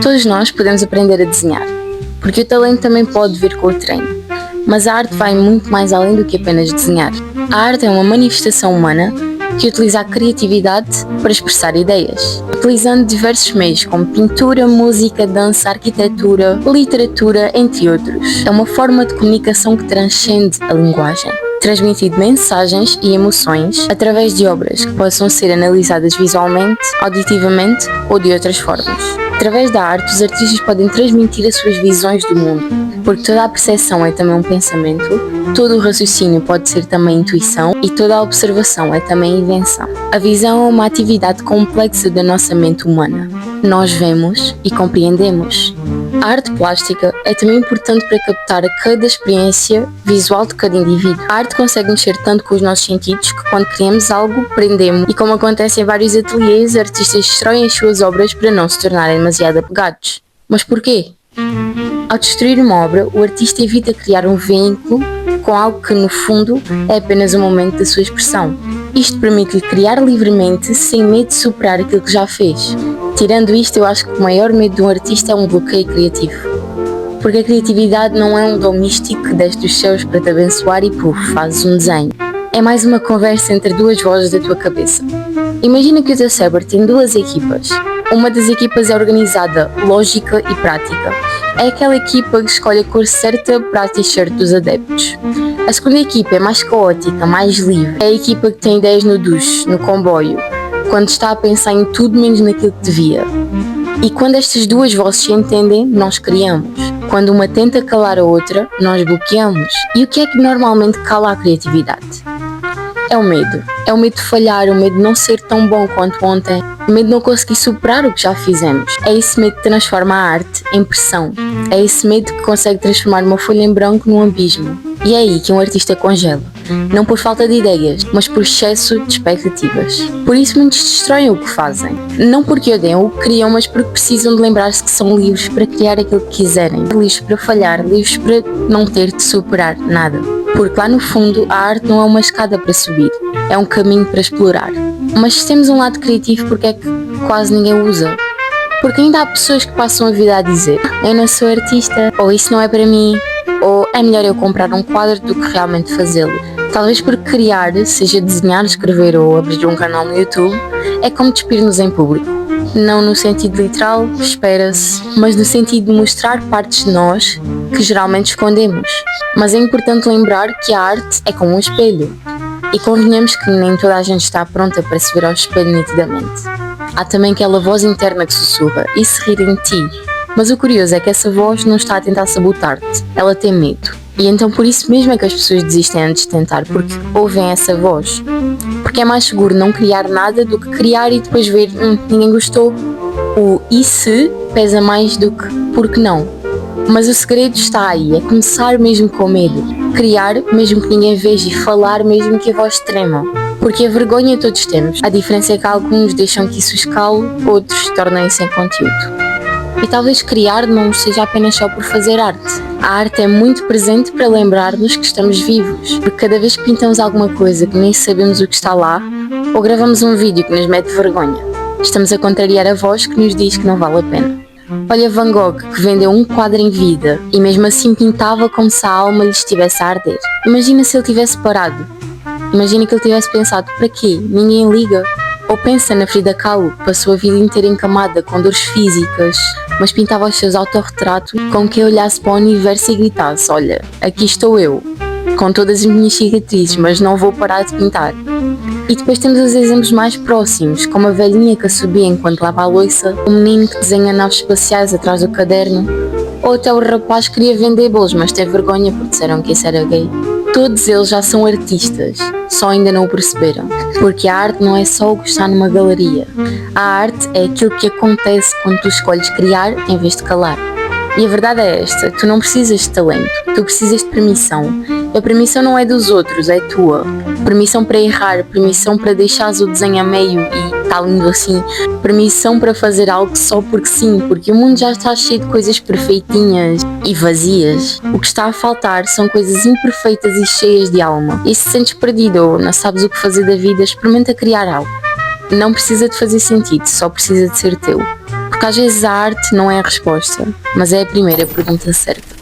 Todos nós podemos aprender a desenhar, porque o talento também pode vir com o treino. Mas a arte vai muito mais além do que apenas desenhar. A arte é uma manifestação humana que utiliza a criatividade para expressar ideias, utilizando diversos meios como pintura, música, dança, arquitetura, literatura, entre outros. É uma forma de comunicação que transcende a linguagem, transmitindo mensagens e emoções através de obras que possam ser analisadas visualmente, auditivamente ou de outras formas. Através da arte, os artistas podem transmitir as suas visões do mundo, porque toda a percepção é também um pensamento, todo o raciocínio pode ser também intuição e toda a observação é também invenção. A visão é uma atividade complexa da nossa mente humana. Nós vemos e compreendemos. A arte plástica é também importante para captar cada experiência visual de cada indivíduo. A arte consegue mexer tanto com os nossos sentidos que quando criamos algo, prendemos. E como acontece em vários ateliês, artistas destroem as suas obras para não se tornarem demasiado apegados. Mas porquê? Ao destruir uma obra, o artista evita criar um vínculo com algo que, no fundo, é apenas um momento da sua expressão. Isto permite-lhe criar livremente, sem medo de superar aquilo que já fez. Tirando isto, eu acho que o maior medo de um artista é um bloqueio criativo. Porque a criatividade não é um dom místico que desce dos céus para te abençoar e fazes um desenho. É mais uma conversa entre duas vozes da tua cabeça. Imagina que o teu cérebro tem duas equipas. Uma das equipas é organizada, lógica e prática. É aquela equipa que escolhe a cor certa para a t-shirt dos adeptos. A segunda equipa é mais caótica, mais livre. É a equipa que tem ideias no duche, no comboio, quando está a pensar em tudo menos naquilo que devia. E quando estas duas vozes se entendem, nós criamos. Quando uma tenta calar a outra, nós bloqueamos. E o que é que normalmente cala a criatividade? É o medo. É o medo de falhar, o medo de não ser tão bom quanto ontem, o medo de não conseguir superar o que já fizemos. É esse medo que transforma a arte em pressão. É esse medo que consegue transformar uma folha em branco num abismo. E é aí que um artista congela. Não por falta de ideias, mas por excesso de expectativas. Por isso muitos destroem o que fazem. Não porque odeiam o que criam, mas porque precisam de lembrar-se que são livres para criar aquilo que quiserem. Livres para falhar, livres para não ter de superar nada. Porque lá no fundo a arte não é uma escada para subir, é um caminho para explorar. Mas se temos um lado criativo, porque é que quase ninguém usa? Porque ainda há pessoas que passam a vida a dizer: eu não sou artista, ou isso não é para mim, ou é melhor eu comprar um quadro do que realmente fazê-lo. Talvez porque criar, seja desenhar, escrever ou abrir um canal no YouTube, é como despir-nos em público. Não no sentido literal, espera-se, mas no sentido de mostrar partes de nós que geralmente escondemos. Mas é importante lembrar que a arte é como um espelho. E convenhamos que nem toda a gente está pronta para se ver ao espelho nitidamente. Há também aquela voz interna que sussurra: e se rir em ti? Mas o curioso é que essa voz não está a tentar sabotar-te, ela tem medo. E então por isso mesmo é que as pessoas desistem antes de tentar, porque ouvem essa voz. Porque é mais seguro não criar nada do que criar e depois ver: ninguém gostou. O e se pesa mais do que porque não. Mas o segredo está aí, é começar mesmo com medo. Criar mesmo que ninguém veja e falar mesmo que a voz trema. Porque a vergonha todos temos. A diferença é que alguns deixam que isso escale, outros tornem-se em conteúdo. E talvez criar não seja apenas só por fazer arte. A arte é muito presente para lembrar-nos que estamos vivos. Porque cada vez que pintamos alguma coisa que nem sabemos o que está lá, ou gravamos um vídeo que nos mete vergonha, estamos a contrariar a voz que nos diz que não vale a pena. Olha Van Gogh, que vendeu um quadro em vida e mesmo assim pintava como se a alma lhe estivesse a arder. Imagina se ele tivesse parado. Imagina que ele tivesse pensado: para quê? Ninguém liga. Ou pensa na Frida Kahlo, que passou a vida inteira encamada com dores físicas, mas pintava os seus autorretratos com que olhasse para o universo e gritasse: olha, aqui estou eu, com todas as minhas cicatrizes, mas não vou parar de pintar. E depois temos os exemplos mais próximos, como a velhinha que assobia enquanto lava a louça, o menino que desenha naves espaciais atrás do caderno, ou até o rapaz que queria vender bolos, mas teve vergonha porque disseram que isso era gay. Todos eles já são artistas, só ainda não o perceberam. Porque a arte não é só o que está numa galeria. A arte é aquilo que acontece quando tu escolhes criar em vez de calar. E a verdade é esta: tu não precisas de talento, tu precisas de permissão. E a permissão não é dos outros, é tua. Permissão para errar, permissão para deixares o desenho a meio e está lindo assim. Permissão para fazer algo só porque sim, porque o mundo já está cheio de coisas perfeitinhas e vazias. O que está a faltar são coisas imperfeitas e cheias de alma. E se sentes perdido ou não sabes o que fazer da vida, experimenta criar algo. Não precisa de fazer sentido, só precisa de ser teu. Porque às vezes a arte não é a resposta, mas é a primeira pergunta certa.